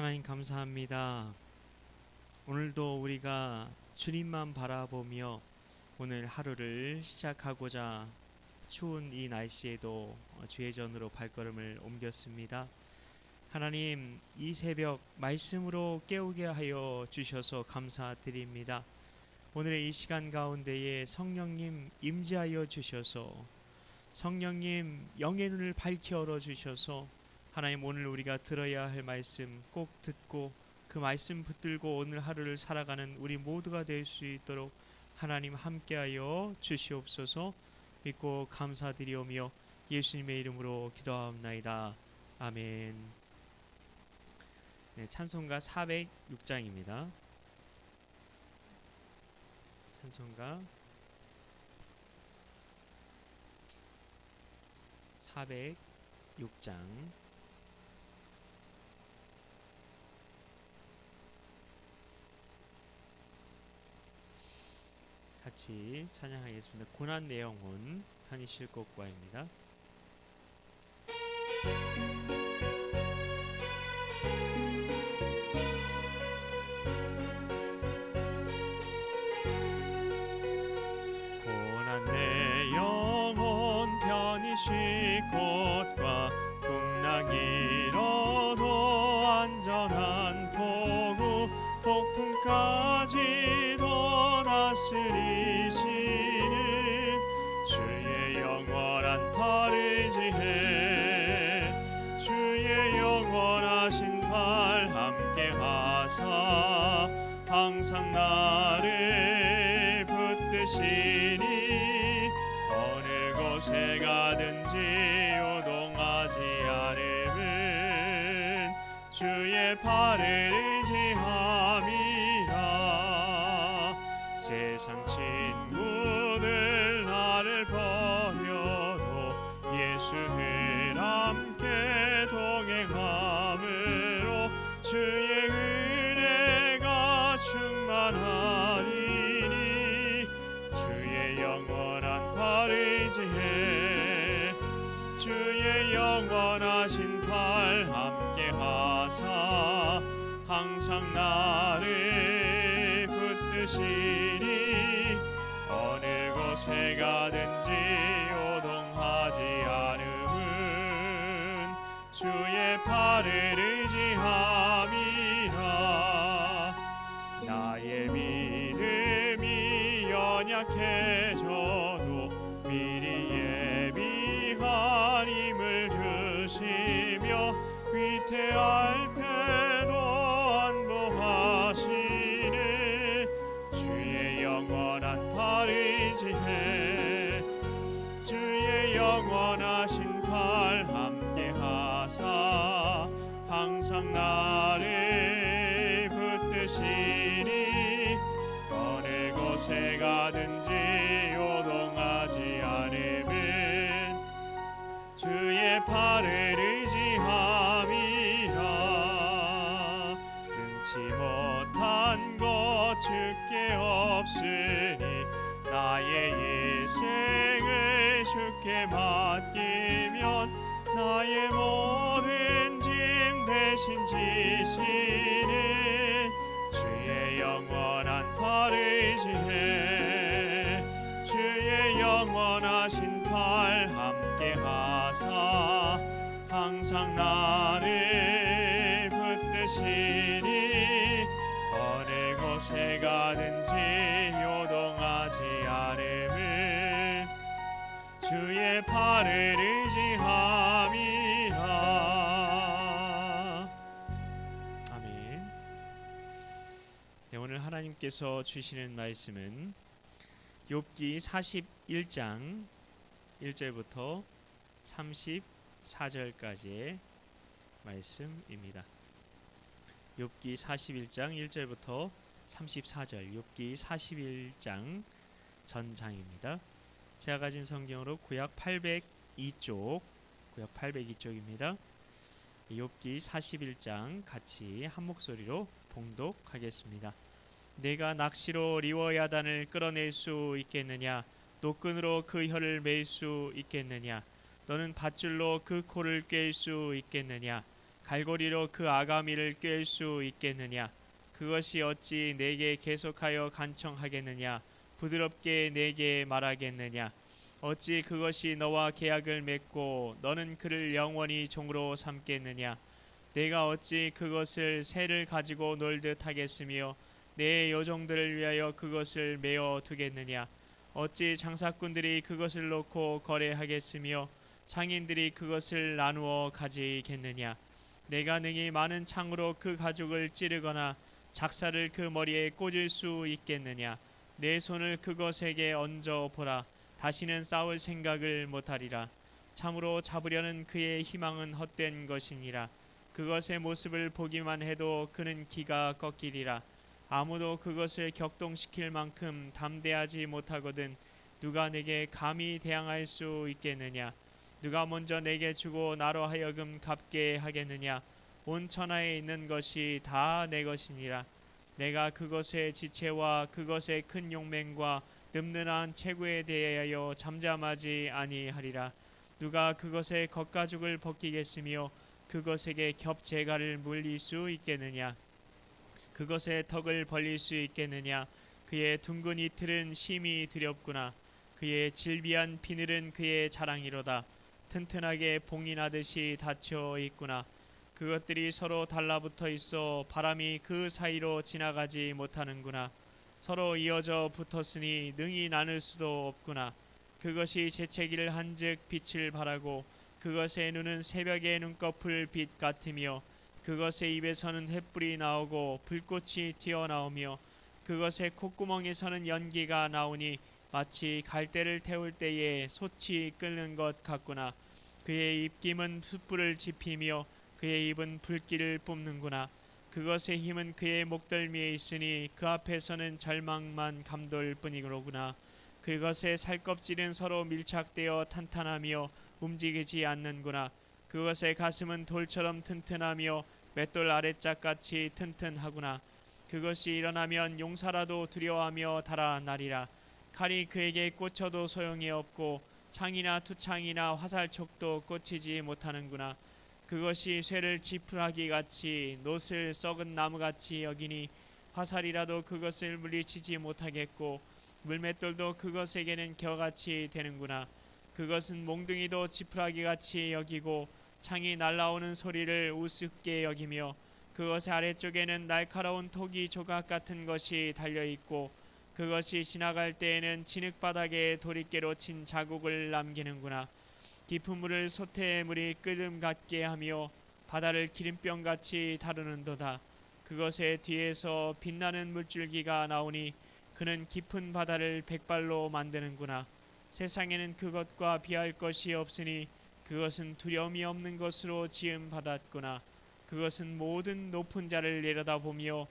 하나님 감사합니다. 오늘도 우리가 주님만 바라보며 오늘 하루를 시작하고자 추운 이 날씨에도 주의 전으로 발걸음을 옮겼습니다. 하나님, 이 새벽 말씀으로 깨우게 하여 주셔서 감사드립니다. 오늘의 이 시간 가운데에 성령님 임재하여 주셔서, 성령님 영의 눈을 밝히 열어 주셔서 하나님, 오늘 우리가 들어야 할 말씀 꼭 듣고 그 말씀 붙들고 오늘 하루를 살아가는 우리 모두가 될 수 있도록 하나님 함께하여 주시옵소서. 믿고 감사드리오며 예수님의 이름으로 기도하옵나이다. 아멘. 네, 찬송가 406장입니다. 찬송가 406장 같이 찬양하겠습니다. 고난 내 영혼 편히 쉴 곳과입니다. 고난 내 영혼 편히 쉴 곳과 풍랑 일어도 안전한 포구 폭풍까지도 다스리시는 주의 영원한 팔을 지해 주의 영원하신 팔 함께 하사 항상 나를 붙드시니 어느 곳에 가든지 요동하지 않음은 주의 팔을 의지함이라. 세상 친구들 나를 버려도 예수를 함께 동행함으로 주의 은혜가 충만하리니 주의 영원한 팔을 지해 주의 영원하신 팔 함께 하사 항상 나를 붙드시니 어느 곳에 가든지 요동하지 않음은 주의 팔을 의지함이라. 나의 믿음이 연약해져도 미리 예비한 힘을 주시며 위태할 때도 안보하시네 주의 영원한 팔을 지해 주의 영원하신 팔 함께 하사 항상 나를 붙드시니 어느 곳에 가든지 요동하지 않음은 주의 팔을 의지함이라. 능치 못한 것 주께 없으니 나의 일생을 주께 맡기면 나의 모든 짐 대신 지시는 주의 영원한 팔을 지해 주의 영원하신 팔 함께 하사 항상 나를 붙드시니 어느 곳에 가든지 요동하지 않음은 주의 팔을 의지함이라. 아멘. 네, 오늘 하나님께서 주시는 말씀은 욥기 41장 1절부터 34절까지의 말씀입니다. 욥기 41장 1절부터 34절, 욥기 41장 전장입니다. 제가 가진 성경으로 구약 802쪽, 구약 802쪽입니다. 욥기 41장 같이 한 목소리로 봉독하겠습니다. 내가 낚시로 리워야단을 끌어낼 수 있겠느냐? 노끈으로 그 혀를 맬 수 있겠느냐? 너는 밧줄로 그 코를 꿰 수 있겠느냐? 갈고리로 그 아가미를 꿰을 수 있겠느냐? 그것이 어찌 내게 계속하여 간청하겠느냐? 부드럽게 내게 말하겠느냐? 어찌 그것이 너와 계약을 맺고 너는 그를 영원히 종으로 삼겠느냐? 내가 어찌 그것을 새를 가지고 놀듯 하겠으며 내 여종들을 위하여 그것을 메어 두겠느냐? 어찌 장사꾼들이 그것을 놓고 거래하겠으며 상인들이 그것을 나누어 가지겠느냐? 내가 능히 많은 창으로 그 가죽을 찌르거나 작사를 그 머리에 꽂을 수 있겠느냐? 내 손을 그것에게 얹어 보라. 다시는 싸울 생각을 못하리라. 참으로 잡으려는 그의 희망은 헛된 것이니라. 그것의 모습을 보기만 해도 그는 기가 꺾이리라. 아무도 그것을 격동시킬 만큼 담대하지 못하거든 누가 내게 감히 대항할 수 있겠느냐? 누가 먼저 내게 주고 나로 하여금 갚게 하겠느냐? 온 천하에 있는 것이 다 내 것이니라. 내가 그것의 지체와 그것의 큰 용맹과 늠름한 체구에 대하여 잠잠하지 아니하리라. 누가 그것의 겉가죽을 벗기겠으며 그것에게 겹재갈을 물릴 수 있겠느냐? 그것의 턱을 벌릴 수 있겠느냐? 그의 둥근 이틀은 심히 두렵구나. 그의 질비한 비늘은 그의 자랑이로다. 튼튼하게 봉이 나듯이 닫혀 있구나. 그것들이 서로 달라붙어 있어 바람이 그 사이로 지나가지 못하는구나. 서로 이어져 붙었으니 능히 나눌 수도 없구나. 그것이 재채기를 한즉 빛을 발하고 그것의 눈은 새벽의 눈꺼풀 빛 같으며 그것의 입에서는 횃불이 나오고 불꽃이 튀어나오며 그것의 콧구멍에서는 연기가 나오니 마치 갈대를 태울 때에 솥이 끓는 것 같구나. 그의 입김은 숯불을 지피며 그의 입은 불길을 뿜는구나. 그것의 힘은 그의 목덜미에 있으니 그 앞에서는 절망만 감돌 뿐이로구나. 그것의 살껍질은 서로 밀착되어 탄탄하며 움직이지 않는구나. 그것의 가슴은 돌처럼 튼튼하며 맷돌 아래짝같이 튼튼하구나. 그것이 일어나면 용사라도 두려워하며 달아나리라. 칼이 그에게 꽂혀도 소용이 없고 창이나 투창이나 화살촉도 꽂히지 못하는구나. 그것이 쇠를 지푸라기 같이 놋을 썩은 나무같이 여기니 화살이라도 그것을 물리치지 못하겠고 물맷돌도 그것에게는 겨같이 되는구나. 그것은 몽둥이도 지푸라기같이 여기고 창이 날아오는 소리를 우습게 여기며 그것의 아래쪽에는 날카로운 토기 조각 같은 것이 달려있고 그것이 지나갈 때에는 진흙바닥에 도리깨로 친 자국을 남기는구나. 깊은 물을 솥에 물이 끓음 같게 하며 바다를 기름병같이 다루는도다. 그것의 뒤에서 빛나는 물줄기가 나오니 그는 깊은 바다를 백발로 만드는구나. 세상에는 그것과 비할 것이 없으니 그것은 두려움이 없는 것으로 지음 받았구나. 그것은 모든 높은 자를 내려다보며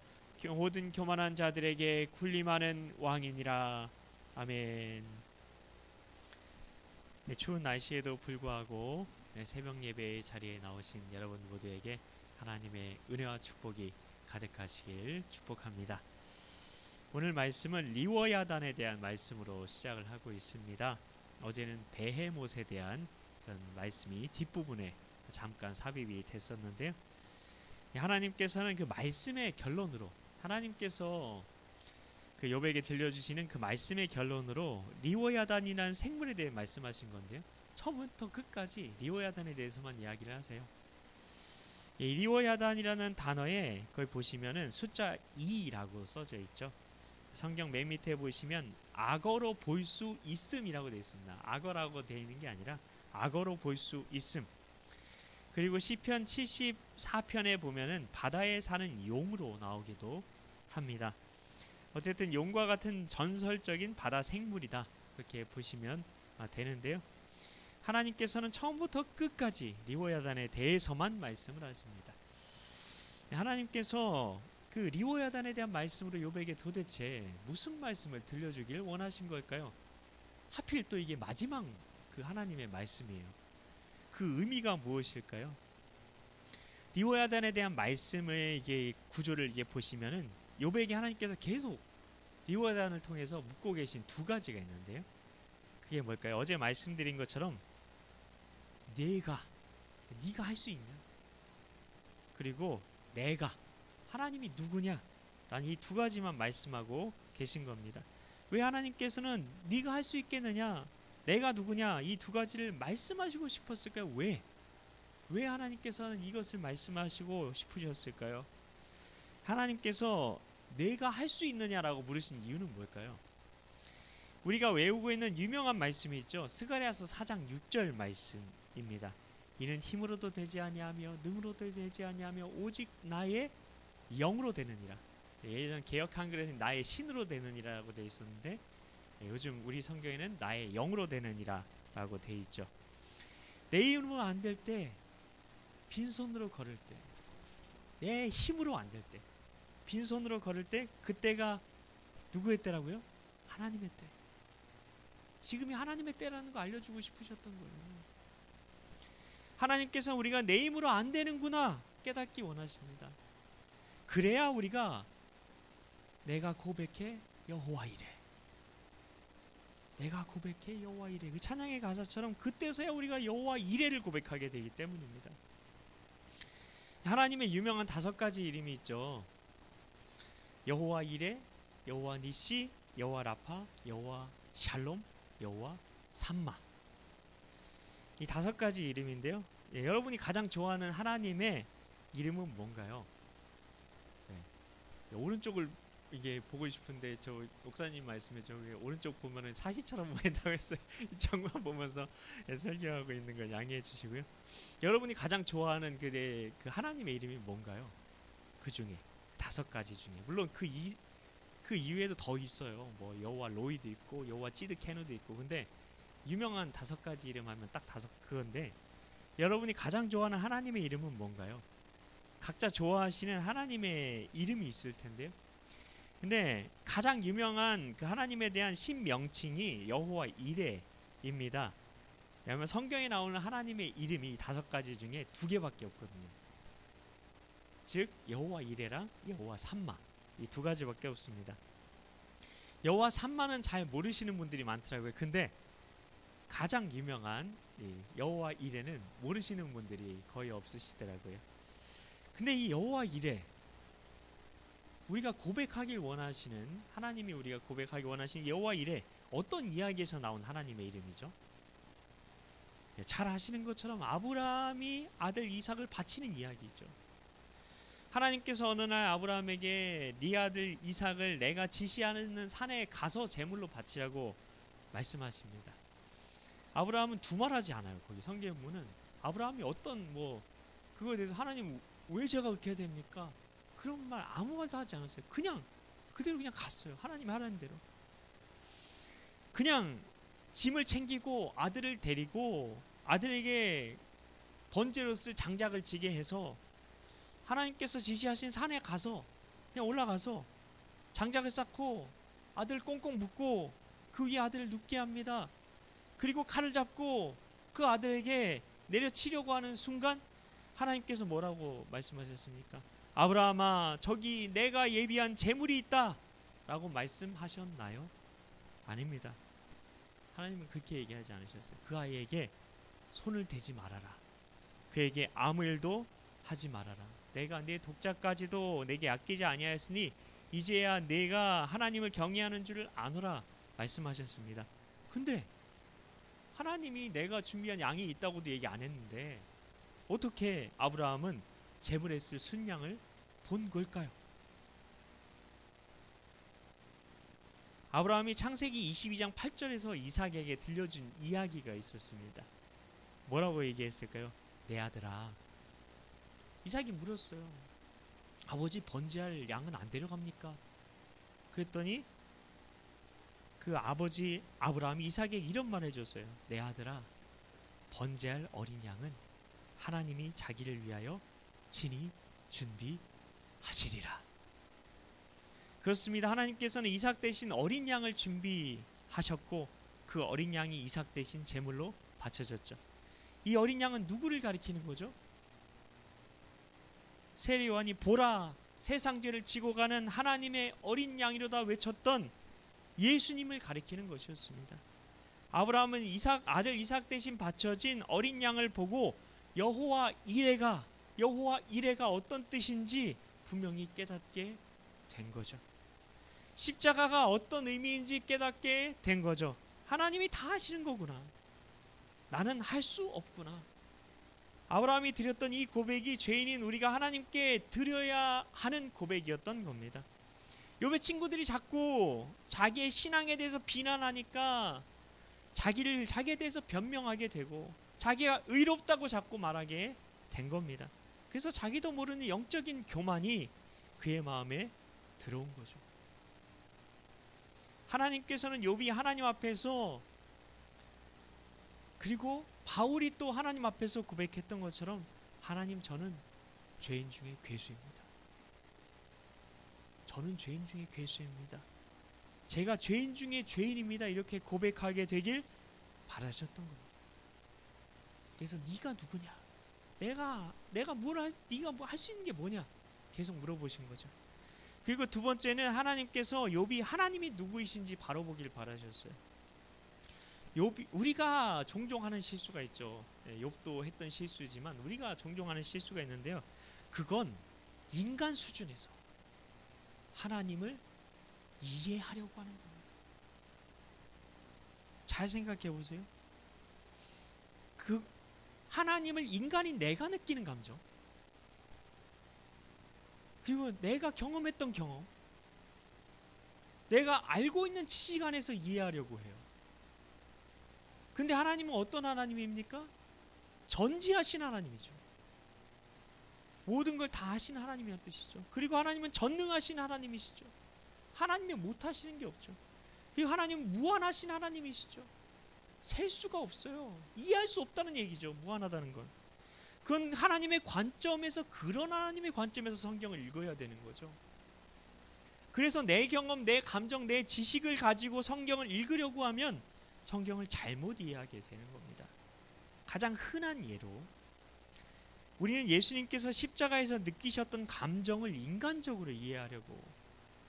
모든 교만한 자들에게 군림하는 왕이니라. 아멘. 네, 추운 날씨에도 불구하고 새벽 예배의 자리에 나오신 여러분 모두에게 하나님의 은혜와 축복이 가득하시길 축복합니다. 오늘 말씀은 리워야단에 대한 말씀으로 시작을 하고 있습니다. 어제는 베헤못에 대한 그런 말씀이 뒷부분에 잠깐 삽입이 됐었는데요. 하나님께서는 그 말씀의 결론으로 하나님께서 그 욥에게 들려주시는 그 말씀의 결론으로 리워야단이라는 생물에 대해 말씀하신 건데요. 처음부터 끝까지 리워야단에 대해서만 이야기를 하세요. 이 리워야단이라는 단어에 거기 보시면은 숫자 2라고 써져 있죠. 성경 맨 밑에 보시면 악어로 볼 수 있음이라고 되어 있습니다. 악어라고 되어 있는 게 아니라 악어로 볼 수 있음. 그리고 시편 74편에 보면은 바다에 사는 용으로 나오기도 합니다. 어쨌든 용과 같은 전설적인 바다 생물이다, 그렇게 보시면 되는데요. 하나님께서는 처음부터 끝까지 리워야단에 대해서만 말씀을 하십니다. 하나님께서 그 리워야단에 대한 말씀으로 욥에게 도대체 무슨 말씀을 들려주길 원하신 걸까요? 하필 또 이게 마지막 그 하나님의 말씀이에요. 그 의미가 무엇일까요? 리워야단에 대한 말씀의 이게 구조를 이게 보시면은 욥에게 하나님께서 계속 리워야단을 통해서 묻고 계신 두 가지가 있는데요. 그게 뭘까요? 어제 말씀드린 것처럼 네가 할 수 있냐? 그리고 내가, 하나님이 누구냐 라는 이 두 가지만 말씀하고 계신 겁니다. 왜 하나님께서는 네가 할 수 있겠느냐, 내가 누구냐, 이 두 가지를 말씀하시고 싶었을까요? 왜 하나님께서는 이것을 말씀하시고 싶으셨을까요? 하나님께서 내가 할 수 있느냐라고 물으신 이유는 뭘까요? 우리가 외우고 있는 유명한 말씀이 있죠. 스가랴서 4장 6절 말씀입니다. 이는 힘으로도 되지 아니하며 능으로도 되지 아니하며 오직 나의 영으로 되느니라. 예전 개역 한글에는 나의 신으로 되느니라고 되어 있었는데 요즘 우리 성경에는 나의 영으로 되느니라라고 되어 있죠. 내 힘으로 안 될 때, 빈손으로 걸을 때, 내 힘으로 안 될 때, 빈손으로 걸을 때, 그때가 누구의 때라고요? 하나님의 때. 지금이 하나님의 때라는 거 알려주고 싶으셨던 거예요. 하나님께서 우리가 내 힘으로 안 되는구나 깨닫기 원하십니다. 그래야 우리가 내가 고백해 여호와 이래, 내가 고백해 여호와 이래, 그 찬양의 가사처럼 그때서야 우리가 여호와 이래를 고백하게 되기 때문입니다. 하나님의 유명한 5가지 이름이 있죠. 여호와 이래, 여호와 니시, 여호와 라파, 여호와 샬롬, 여호와 삼마. 이 5가지 이름인데요. 여러분이 가장 좋아하는 하나님의 이름은 뭔가요? 오른쪽을 이게 보고 싶은데 저 목사님 말씀에 저기 오른쪽 보면은 사시처럼 보인다고 했어요. 이 정만 보면서 설교하고 있는 걸 양해해 주시고요. 여러분이 가장 좋아하는 그 하나님의 이름이 뭔가요? 그 중에 5가지 중에, 물론 그 이외에도 더 있어요. 뭐 여호와 로이도 있고 여호와 찌드 캐누도 있고. 근데 유명한 5가지 이름 하면 딱 그건데, 여러분이 가장 좋아하는 하나님의 이름은 뭔가요? 각자 좋아하시는 하나님의 이름이 있을 텐데요. 근데 가장 유명한 그 하나님에 대한 신명칭이 여호와 이레입니다. 왜냐하면 성경에 나오는 하나님의 이름이 5가지 중에 2개밖에 없거든요. 즉 여호와 이레랑 여호와 삼마, 이 2가지밖에 없습니다. 여호와 삼마는 잘 모르시는 분들이 많더라고요. 근데 가장 유명한 여호와 이레는 모르시는 분들이 거의 없으시더라고요. 근데 이 여호와 이레, 우리가 고백하길 원하시는, 하나님이 우리가 고백하길 원하시는 여호와 이레, 어떤 이야기에서 나온 하나님의 이름이죠? 잘 아시는 것처럼 아브라함이 아들 이삭을 바치는 이야기죠. 하나님께서 어느 날 아브라함에게 네 아들 이삭을 내가 지시하는 산에 가서 제물로 바치라고 말씀하십니다. 아브라함은 두말하지 않아요. 거기 성경문은 아브라함이 어떤 그거에 대해서 하나님 왜 제가 그렇게 해야 됩니까? 그런 말 아무 말도 하지 않았어요. 그냥 그대로 그냥 갔어요. 하나님이 하라는 대로. 그냥 짐을 챙기고 아들을 데리고 아들에게 번제로 쓸 장작을 지게 해서 하나님께서 지시하신 산에 가서 그냥 올라가서 장작을 쌓고 아들 꽁꽁 묶고 그 위에 아들을 눕게 합니다. 그리고 칼을 잡고 그 아들에게 내려치려고 하는 순간 하나님께서 뭐라고 말씀하셨습니까? 아브라함아, 저기 내가 예비한 제물이 있다 라고 말씀하셨나요? 아닙니다. 하나님은 그렇게 얘기하지 않으셨어요. 그 아이에게 손을 대지 말아라, 그에게 아무 일도 하지 말아라, 내가 내 독자까지도 내게 아끼지 아니하였으니 이제야 내가 하나님을 경외하는 줄을 아노라 말씀하셨습니다. 근데 하나님이 내가 준비한 양이 있다고도 얘기 안 했는데 어떻게 아브라함은 제물에 쓸 순양을 본 걸까요? 아브라함이 창세기 22장 8절에서 이삭에게 들려준 이야기가 있었습니다. 뭐라고 얘기했을까요? 내 아들아. 이삭이 물었어요. 아버지, 번제할 양은 안 데려갑니까? 그랬더니 그 아버지 아브라함이 이삭에게 이런 말 해줬어요. 내 아들아, 번제할 어린 양은 하나님이 자기를 위하여 친히 준비하시리라. 그렇습니다. 하나님께서는 이삭 대신 어린 양을 준비하셨고 그 어린 양이 이삭 대신 제물로 바쳐졌죠. 이 어린 양은 누구를 가리키는 거죠? 세례요한이 보라, 세상 죄를 지고 가는 하나님의 어린 양이로다 외쳤던 예수님을 가리키는 것이었습니다. 아브라함은 아들 이삭 대신 바쳐진 어린 양을 보고 여호와 이레가 여호와 이레가 어떤 뜻인지 분명히 깨닫게 된 거죠. 십자가가 어떤 의미인지 깨닫게 된 거죠. 하나님이 다 하시는 거구나. 나는 할 수 없구나. 아브라함이 드렸던 이 고백이 죄인인 우리가 하나님께 드려야 하는 고백이었던 겁니다. 욥의 친구들이 자꾸 자기의 신앙에 대해서 비난하니까 자기에 대해서 변명하게 되고 자기가 의롭다고 자꾸 말하게 된 겁니다. 그래서 자기도 모르는 영적인 교만이 그의 마음에 들어온 거죠. 하나님께서는 욥이 하나님 앞에서, 그리고 바울이 또 하나님 앞에서 고백했던 것처럼, 하나님, 저는 죄인 중에 괴수입니다. 저는 죄인 중에 괴수입니다. 제가 죄인 중에 죄인입니다. 이렇게 고백하게 되길 바라셨던 겁니다. 그래서 네가 누구냐? 네가 뭐 할 수 있는 게 뭐냐? 계속 물어보신 거죠. 그리고 두 번째는 하나님께서 욥이 하나님이 누구이신지 바로 보길 바라셨어요. 욥이, 우리가 종종 하는 실수가 있죠. 욥도 했던 실수지만 우리가 종종 하는 실수가 있는데요. 그건 인간 수준에서 하나님을 이해하려고 하는 겁니다. 잘 생각해 보세요. 그 하나님을 인간인 내가 느끼는 감정, 그리고 내가 경험했던 경험, 내가 알고 있는 지식 안에서 이해하려고 해요. 근데 하나님은 어떤 하나님입니까? 전지하신 하나님이죠. 모든 걸 다 하신 하나님이란 뜻이죠. 그리고 하나님은 전능하신 하나님이시죠. 하나님이 못하시는 게 없죠. 그리고 하나님은 무한하신 하나님이시죠. 셀 수가 없어요. 이해할 수 없다는 얘기죠. 무한하다는 건. 그건 하나님의 관점에서, 그런 하나님의 관점에서 성경을 읽어야 되는 거죠. 그래서 내 경험, 내 감정, 내 지식을 가지고 성경을 읽으려고 하면 성경을 잘못 이해하게 되는 겁니다. 가장 흔한 예로, 우리는 예수님께서 십자가에서 느끼셨던 감정을 인간적으로 이해하려고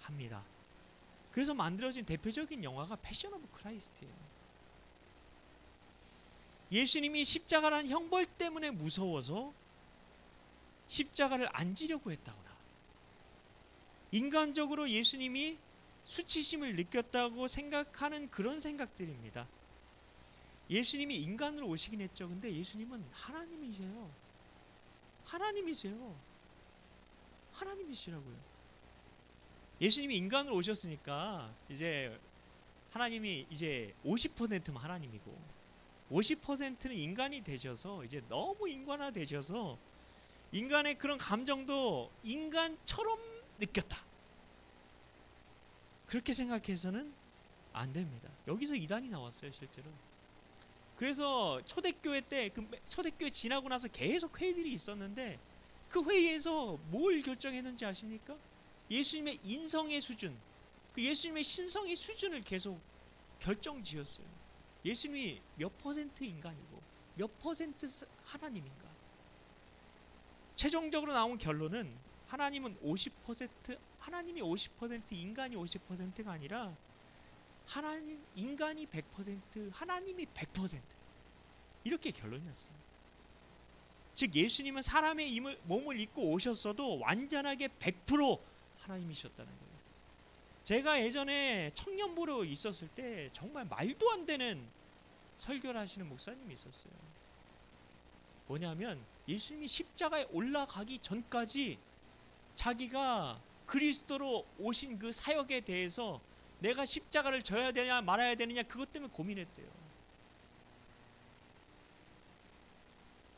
합니다. 그래서 만들어진 대표적인 영화가 패션 오브 크라이스트예요. 예수님이 십자가란 형벌 때문에 무서워서 십자가를 안 지려고 했다거나, 인간적으로 예수님이 수치심을 느꼈다고 생각하는 그런 생각들입니다. 예수님이 인간으로 오시긴 했죠. 근데 예수님은 하나님이세요. 하나님이세요. 하나님이시라고요. 예수님이 인간으로 오셨으니까 이제 하나님이 이제 50%만 하나님이고 50%는 인간이 되셔서 이제 너무 인간화 되셔서 인간의 그런 감정도 인간처럼 느꼈다. 그렇게 생각해서는 안 됩니다. 여기서 이단이 나왔어요, 실제로. 그래서 초대교회 때, 초대교회 지나고 나서 계속 회의들이 있었는데, 그 회의에서 뭘 결정했는지 아십니까? 예수님의 인성의 수준, 그 예수님의 신성의 수준을 계속 결정지었어요. 예수님이 몇 퍼센트 인간이고 몇 퍼센트 하나님인가. 최종적으로 나온 결론은 하나님은 50%, 하나님이 50%, 인간이 50%가 아니라 인간이 100%, 하나님이 100%, 이렇게 결론이 났습니다. 즉 예수님은 사람의 몸을 입고 오셨어도 완전하게 100% 하나님이셨다는 거예요. 제가 예전에 청년부로 있었을 때 정말 말도 안 되는 설교를 하시는 목사님이 있었어요. 뭐냐면 예수님이 십자가에 올라가기 전까지 자기가 그리스도로 오신 그 사역에 대해서 내가 십자가를 져야 되냐 말아야 되느냐 그것 때문에 고민했대요.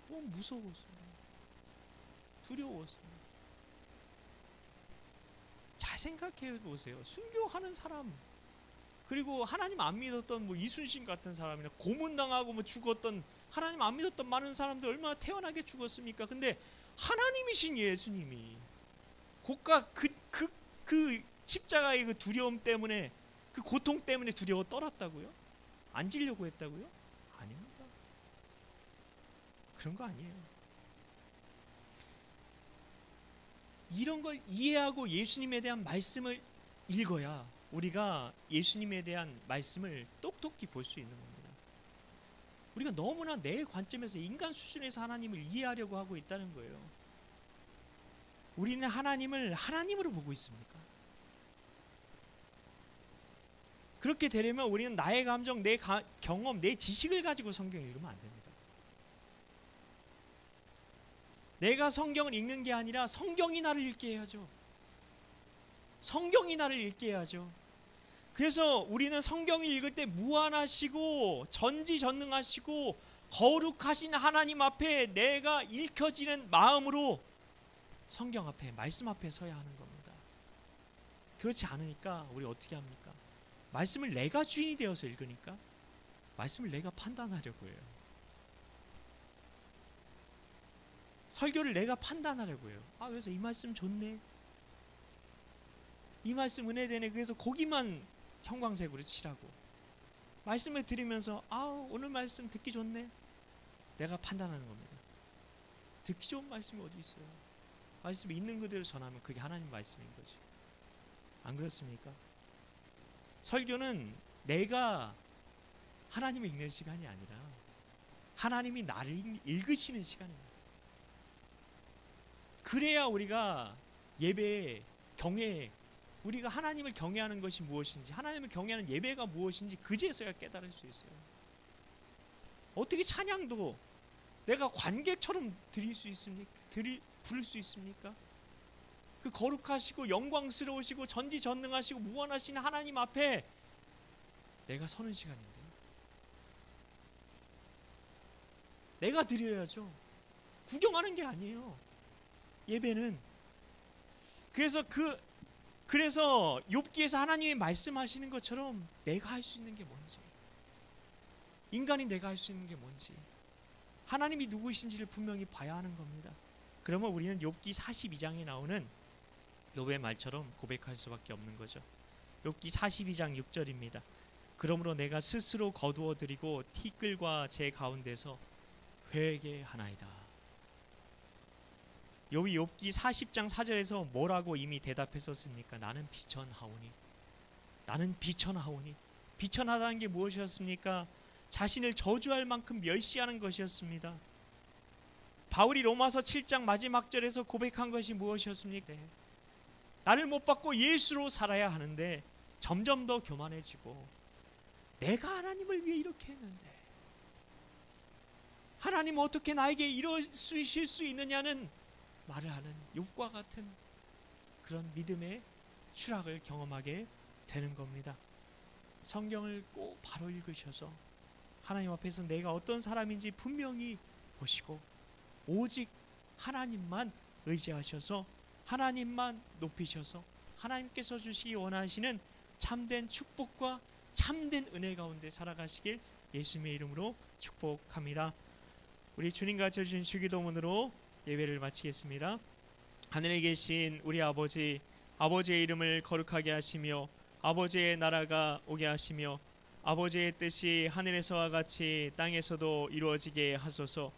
무서웠어요. 두려웠어요. 잘 생각해 보세요. 순교하는 사람, 그리고 하나님 안 믿었던 뭐 이순신 같은 사람이나 고문당하고 뭐 죽었던, 하나님 안 믿었던 많은 사람들 얼마나 태연하게 죽었습니까? 근데 하나님이신 예수님이 고가 그 십자가의 그 두려움 때문에, 그 고통 때문에 두려워 떨었다고요? 앉으려고 했다고요? 아닙니다. 그런 거 아니에요. 이런 걸 이해하고 예수님에 대한 말씀을 읽어야 우리가 예수님에 대한 말씀을 똑똑히 볼 수 있는 겁니다. 우리가 너무나 내 관점에서, 인간 수준에서 하나님을 이해하려고 하고 있다는 거예요. 우리는 하나님을 하나님으로 보고 있습니까? 그렇게 되려면 우리는 나의 감정, 내 경험, 내 지식을 가지고 성경 읽으면 안 됩니다. 내가 성경을 읽는 게 아니라 성경이 나를 읽게 해야죠. 성경이 나를 읽게 해야죠. 그래서 우리는 성경을 읽을 때 무한하시고 전지전능하시고 거룩하신 하나님 앞에 내가 읽혀지는 마음으로 성경 앞에, 말씀 앞에 서야 하는 겁니다. 그렇지 않으니까 우리 어떻게 합니까? 말씀을 내가 주인이 되어서 읽으니까 말씀을 내가 판단하려고 해요. 설교를 내가 판단하려고 해요. 그래서 이 말씀 좋네, 이 말씀 은혜되네. 그래서 거기만 형광색으로 칠하고 말씀을 들으면서 오늘 말씀 듣기 좋네, 내가 판단하는 겁니다. 듣기 좋은 말씀이 어디 있어요? 말씀이 있는 그대로 전하면 그게 하나님 말씀인 거지. 안 그렇습니까? 설교는 내가 하나님을 읽는 시간이 아니라 하나님이 나를 읽으시는 시간입니다. 그래야 우리가 예배에 경외, 우리가 하나님을 경외하는 것이 무엇인지, 하나님을 경외하는 예배가 무엇인지 그제서야 깨달을 수 있어요. 어떻게 찬양도 내가 관객처럼 드릴 수 있습니까? 부를 수 있습니까? 그 거룩하시고 영광스러우시고 전지전능하시고 무한하신 하나님 앞에 내가 서는 시간인데 내가 드려야죠. 구경하는 게 아니에요, 예배는. 그래서 욥기에서 하나님이 말씀하시는 것처럼 내가 할 수 있는 게 뭔지, 인간이 내가 할 수 있는 게 뭔지, 하나님이 누구이신지를 분명히 봐야 하는 겁니다. 그러면 우리는 욥기 42장에 나오는 욥의 말처럼 고백할 수밖에 없는 거죠. 욥기 42장 6절입니다. 그러므로 내가 스스로 거두어 드리고 티끌과 제 가운데서 회개하나이다. 욥이 욥기 40장 4절에서 뭐라고 이미 대답했었습니까? 나는 비천하오니. 나는 비천하오니. 비천하다는 게 무엇이었습니까? 자신을 저주할 만큼 멸시하는 것이었습니다. 바울이 로마서 7장 마지막 절에서 고백한 것이 무엇이었습니까? 나를 못 받고 예수로 살아야 하는데 점점 더 교만해지고, 내가 하나님을 위해 이렇게 했는데 하나님 어떻게 나에게 이러실 수 있느냐는 말을 하는 욥과 같은 그런 믿음의 추락을 경험하게 되는 겁니다. 성경을 꼭 바로 읽으셔서 하나님 앞에서 내가 어떤 사람인지 분명히 보시고 오직 하나님만 의지하셔서 하나님만 높이셔서 하나님께서 주시기 원하시는 참된 축복과 참된 은혜 가운데 살아가시길 예수님의 이름으로 축복합니다. 우리 주님과 주신 주기도문으로 예배를 마치겠습니다. 하늘에 계신 우리 아버지, 아버지의 이름을 거룩하게 하시며 아버지의 나라가 오게 하시며 아버지의 뜻이 하늘에서와 같이 땅에서도 이루어지게 하소서.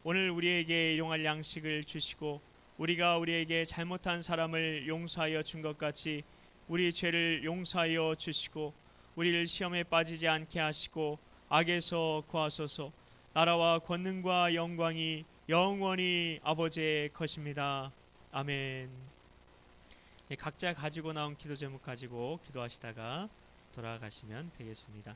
오늘 우리에게 일용할 양식을 주시고 우리가 우리에게 잘못한 사람을 용서하여 준 것 같이 우리 죄를 용서하여 주시고 우리를 시험에 빠지지 않게 하시고 악에서 구하소서. 나라와 권능과 영광이 영원히 아버지의 것입니다. 아멘. 각자 가지고 나온 기도 제목 가지고 기도하시다가 돌아가시면 되겠습니다.